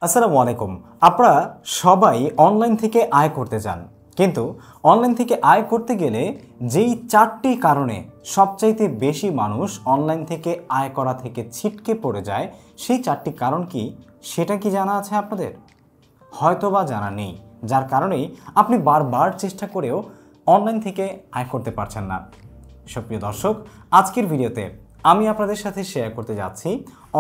আসসালামু আলাইকুম। আপনারা সবাই অনলাইন থেকে আয় করতে চান, কিন্তু অনলাইন থেকে আয় করতে গেলে যেই 4টি কারণে সবচাইতে বেশি মানুষ অনলাইন থেকে আয় করা থেকে ছিটকে পড়ে যায়, সেই 4টি কারণ কি সেটা কি জানা আছে আপনাদের? হয়তোবা জানা নেই, যার কারণেই আপনি বারবার চেষ্টা করেও অনলাইন থেকে আয় করতে পারছেন না। সুপ্রিয় দর্শক, আজকের ভিডিওতে আমি আপনাদের সাথে শেয়ার করতে যাচ্ছি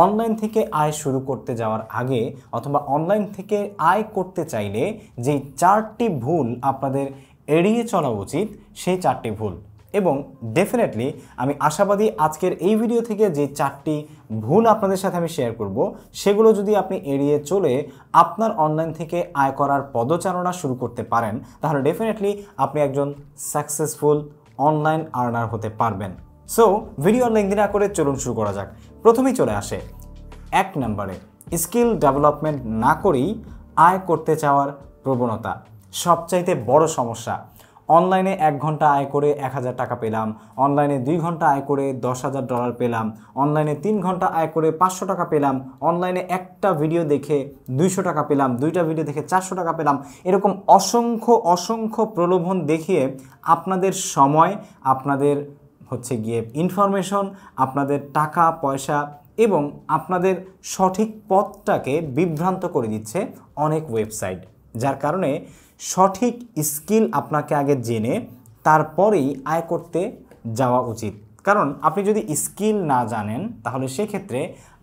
অনলাইন থেকে আয় শুরু করতে যাওয়ার আগে অথবা অনলাইন থেকে আয় করতে চাইলে যেই 4টি ভুল আপনাদের এড়িয়ে চলা উচিত, সেই 4টি ভুল। এবং ডেফিনেটলি আমি আশাবাদী আজকের এই ভিডিও থেকে যে 4টি ভুল আপনাদের সাথে আমি শেয়ার করব, সেগুলো যদি আপনি এড়িয়ে চলে আপনার অনলাইন থেকে আয় করার পদচারণা শুরু করতে পারেন, তাহলে ডেফিনেটলি আপনি একজন সাকসেসফুল অনলাইন আর্নার হতে পারবেন। সো ভিডিও লেংথি না করে চলুন শুরু করা যাক। প্রথমেই চলে আসে 1 নম্বরে, স্কিল ডেভেলপমেন্ট না করেই আয় করতে চাওয়ার প্রবণতা। সবচাইতে বড় সমস্যা। অনলাইনে 1 ঘন্টা আয় করে 1000 টাকা পেলাম, অনলাইনে 2 ঘন্টা আয় করে $10,000 পেলাম, অনলাইনে 3 ঘন্টা আয় করে 500 টাকা পেলাম, অনলাইনে একটা ভিডিও দেখে 200 টাকা পেলাম, 2টা ভিডিও দেখে 400 টাকা পেলাম। এরকম অসংখ্য প্রলোভন দেখিয়ে আপনাদের সময়, আপনাদের ইনফরমেশন, আপনাদের টাকা পয়সা এবং আপনাদের সঠিক পথটাকে বিভ্রান্ত করে দিচ্ছে অনেক ওয়েবসাইট, যার কারণে সঠিক স্কিল আপনাকে আগে জেনে তারপরেই আয় করতে যাওয়া উচিত। কারণ আপনি যদি স্কিল না জানেন, তাহলে সেক্ষেত্রে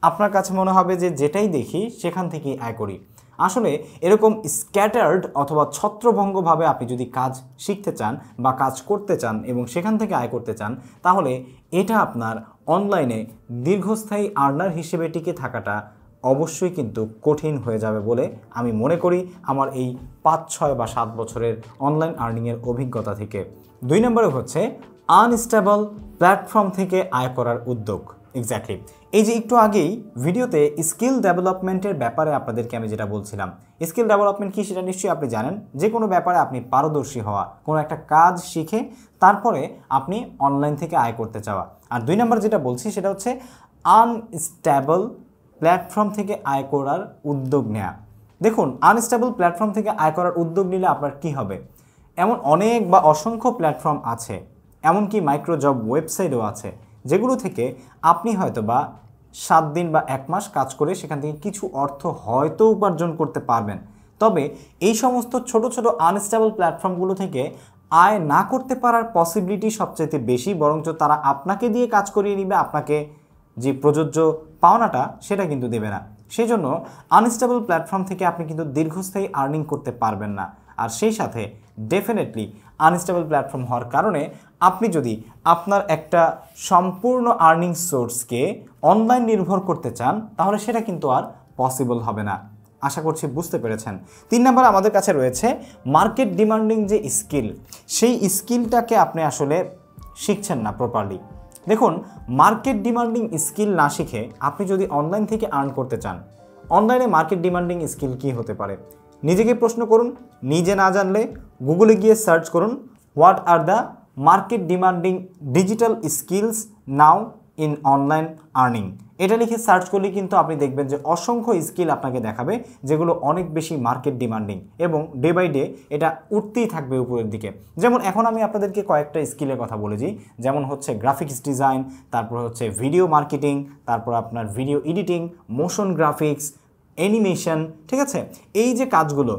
আপনার কাছে মনে হবে যে যেটাই দেখি সেখান থেকেই আয় করি। আসলে এরকম স্ক্যাটার্ড অথবা ছত্রভঙ্গভাবে আপনি যদি কাজ শিখতে চান বা কাজ করতে চান এবং সেখান থেকে আয় করতে চান, তাহলে এটা আপনার অনলাইনে দীর্ঘস্থায়ী আর্নার হিসেবে টিকে থাকাটা অবশ্যই কিন্তু কঠিন হয়ে যাবে বলে আমি মনে করি আমার এই 5, 6 বা 7 বছরের অনলাইন আর্নিংয়ের অভিজ্ঞতা থেকে। 2 নম্বরে হচ্ছে আনস্টেবল প্ল্যাটফর্ম থেকে আয় করার উদ্যোগ। এক্স্যাক্টলি, এই যে একটু আগেই ভিডিওতে স্কিল ডেভেলপমেন্টের ব্যাপারে আপনাদেরকে আমি যেটা বলছিলাম, স্কিল ডেভেলপমেন্ট কি সেটা নিশ্চয়ই আপনি জানেন। যে কোনো ব্যাপারে আপনি পারদর্শী হওয়া, কোনো একটা কাজ শিখে তারপরে আপনি অনলাইন থেকে আয় করতে চাওয়া। আর 2 নম্বর যেটা বলছি সেটা হচ্ছে আনস্টেবল প্ল্যাটফর্ম থেকে আয় করার উদ্যোগ নেওয়া। দেখুন, আনস্টেবল প্ল্যাটফর্ম থেকে আয় করার উদ্যোগ নিলে আপনার কি হবে? এমন অনেক বা অসংখ্য প্ল্যাটফর্ম আছে, এমনকি মাইক্রো জব ওয়েবসাইটও আছে, যেগুলো থেকে আপনি হয়তো বা 7 দিন বা 1 মাস কাজ করে সেখান থেকে কিছু অর্থ হয়তো উপার্জন করতে পারবেন। তবে এই সমস্ত ছোট আনস্টেবল প্ল্যাটফর্মগুলো থেকে আয় না করতে পারার পসিবিলিটি সবচেয়ে বেশি, বরঞ্চ তারা আপনাকে দিয়ে কাজ করিয়ে নিবে, আপনাকে যে প্রযোজ্য পাওনাটা সেটা কিন্তু দেবে না। সেই জন্য আনস্টেবল প্ল্যাটফর্ম থেকে আপনি কিন্তু দীর্ঘস্থায়ী আর্নিং করতে পারবেন না। আর সেই সাথে ডেফিনেটলি আনস্টেবল প্ল্যাটফর্ম হওয়ার কারণে আপনি যদি আপনার একটা সম্পূর্ণ আর্নিং সোর্সকে অনলাইন নির্ভর করতে চান, তাহলে সেটা কিন্তু আর পসিবল হবে না। আশা করছি বুঝতে পেরেছেন। 3 নম্বর আমাদের কাছে রয়েছে মার্কেট ডিমান্ডিং যে স্কিল, সেই স্কিলটাকে আপনি আসলে শিখছেন না প্রপারলি। দেখুন, মার্কেট ডিমান্ডিং স্কিল না শিখে আপনি যদি অনলাইন থেকে আর্ন করতে চান, অনলাইনে মার্কেট ডিমান্ডিং স্কিল কী হতে পারে নিজেকে প্রশ্ন করুন। নিজে না জানলে গুগলে গিয়ে সার্চ করুন, what are the market demanding digital skills now in online earning. এটা লিখে সার্চ করলে কিন্তু আপনি দেখবেন যে অসংখ্য স্কিল আপনাকে দেখাবে, যেগুলো অনেক বেশি মার্কেট ডিমান্ডিং এবং ডে বাই ডে এটা উঠতেই থাকবে উপরের দিকে। যেমন এখন আমি আপনাদেরকে কয়েকটা স্কিলের কথা বলেছি, যেমন হচ্ছে গ্রাফিক্স ডিজাইন, তারপর হচ্ছে ভিডিও মার্কেটিং, তারপর আপনার video editing, motion graphics, animation, ঠিক আছে? এই যে কাজগুলো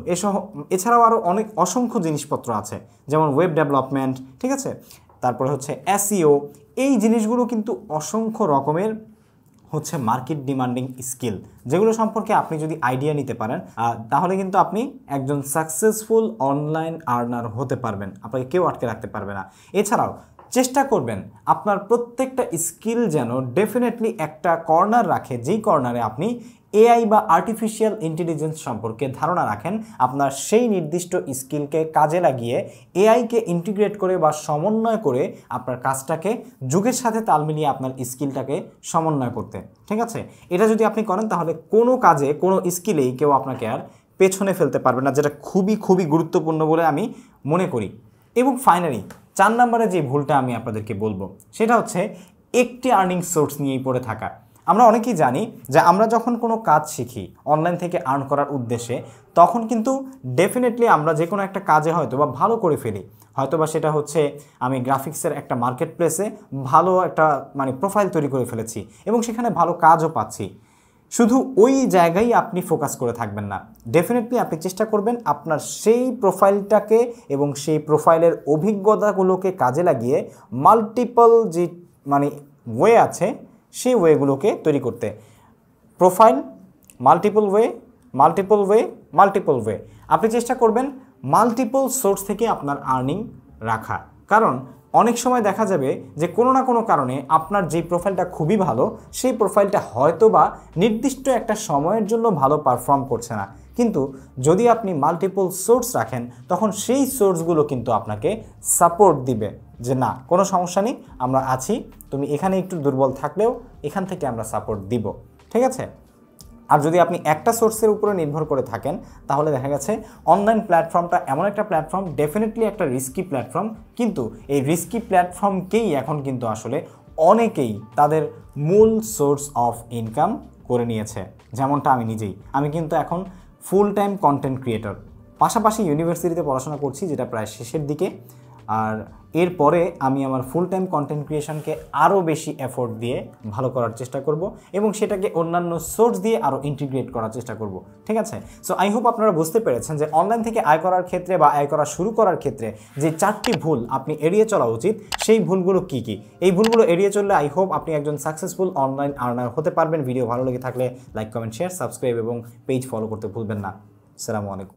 এছাড়াও আরও অনেক অসংখ্য জিনিসপত্র আছে, যেমন ওয়েব ডেভেলপমেন্ট, ঠিক আছে? তারপরে হচ্ছে এসইও। এই জিনিসগুলো কিন্তু অসংখ্য রকমের হচ্ছে মার্কেট ডিমান্ডিং স্কিল, যেগুলো সম্পর্কে আপনি যদি আইডিয়া নিতে পারেন, তাহলে কিন্তু আপনি একজন সাকসেসফুল অনলাইন আর্নার হতে পারবেন, আপনাকে কেউ আটকে রাখতে পারবে না। এছাড়াও চেষ্টা করবেন আপনার প্রত্যেকটা স্কিল যেন ডেফিনেটলি একটা কর্নার রাখে, যেই কর্নারে আপনি এআই বা আর্টিফিশিয়াল ইন্টেলিজেন্স সম্পর্কে ধারণা রাখেন। আপনার সেই নির্দিষ্ট স্কিলকে কাজে লাগিয়ে এআইকে ইন্টিগ্রেট করে বা সমন্বয় করে আপনার কাজটাকে যুগের সাথে তাল মিলিয়ে আপনার স্কিলটাকে সমন্বয় করতে, ঠিক আছে? এটা যদি আপনি করেন, তাহলে কোনো কাজে, কোনো স্কিলেই কেউ আপনাকে আর পেছনে ফেলতে পারবে না, যেটা খুবই গুরুত্বপূর্ণ বলে আমি মনে করি। এবং ফাইনালি 4 নম্বরে যে ভুলটা আমি আপনাদেরকে বলবো, সেটা হচ্ছে একটি আর্নিং সোর্স নিয়েই পড়ে থাকা। আমরা অনেকেই জানি যে আমরা যখন কোনো কাজ শিখি অনলাইন থেকে আর্ন করার উদ্দেশ্যে, তখন কিন্তু ডেফিনেটলি আমরা যে কোনো একটা কাজে হয়তো বা ভালো করে ফেলি। হয়তো বা সেটা হচ্ছে আমি গ্রাফিক্সের একটা মার্কেট প্লেসে ভালো একটা মানে প্রোফাইল তৈরি করে ফেলেছি এবং সেখানে ভালো কাজও পাচ্ছি। শুধু ওই জায়গায় আপনি ফোকাস করে থাকবেন না, ডেফিনেটলি আপনি চেষ্টা করবেন আপনার সেই প্রোফাইলটাকে এবং সেই প্রোফাইলের অভিজ্ঞতাগুলোকে কাজে লাগিয়ে মাল্টিপল যে মানে ওয়ে আছে সেই ওয়েগুলোকে তৈরি করতে। Profile, multiple way, multiple way, multiple way. আপনি চেষ্টা করবেন মাল্টিপল সোর্স থেকে আপনার আর্নিং রাখা, কারণ অনেক সময় দেখা যাবে যে কোনো না কোনো কারণে আপনার যে প্রোফাইলটা খুবই ভালো, সেই প্রোফাইলটা হয়তো বা নির্দিষ্ট একটা সময়ের জন্য ভালো পারফর্ম করছে না, কিন্তু যদি আপনি মাল্টিপল সোর্স রাখেন তখন সেই সোর্সগুলো কিন্তু আপনাকে সাপোর্ট দিবে যে না, কোনো সমস্যা নেই, আমরা আছি, তুমি এখানে একটু দুর্বল থাকলেও এখান থেকে আমরা সাপোর্ট দিব। ঠিক আছে? আর যদি আপনি একটা সোর্সের উপরে নির্ভর করে থাকেন তাহলে দেখা গেছে অনলাইন প্ল্যাটফর্মটা এমন একটা প্ল্যাটফর্ম, ডেফিনেটলি একটা রিস্কি প্ল্যাটফর্ম, কিন্তু এই রিস্কি প্ল্যাটফর্মকেই এখন কিন্তু আসলে অনেকেই তাদের মূল সোর্স অফ ইনকাম করে নিয়েছে। যেমনটা আমি নিজেই, আমি কিন্তু এখন ফুল টাইম কন্টেন্ট ক্রিয়েটর, পাশাপাশি ইউনিভার্সিটিতে পড়াশোনা করছি যেটা প্রায় শেষের দিকে। আর এরপরে আমি আমার ফুল টাইম কন্টেন্ট ক্রিয়েশনকে আরও বেশি এফোর্ট দিয়ে ভালো করার চেষ্টা করব এবং সেটাকে অন্যান্য সোর্স দিয়ে আরও ইন্টিগ্রেট করার চেষ্টা করব। ঠিক আছে? সো আই হোপ আপনারা বুঝতে পেরেছেন যে অনলাইন থেকে আয় করার ক্ষেত্রে বা আয় করা শুরু করার ক্ষেত্রে যে 4টি ভুল আপনি এড়িয়ে চলা উচিত, সেই ভুলগুলো কী কী। এই ভুলগুলো এড়িয়ে চললে আই হোপ আপনি একজন সাকসেসফুল অনলাইন আর্নার হতে পারবেন। ভিডিও ভালো লেগে থাকলে লাইক, কমেন্ট, শেয়ার, সাবস্ক্রাইব এবং পেজ ফলো করতে ভুলবেন না। আসসালামু আলাইকুম।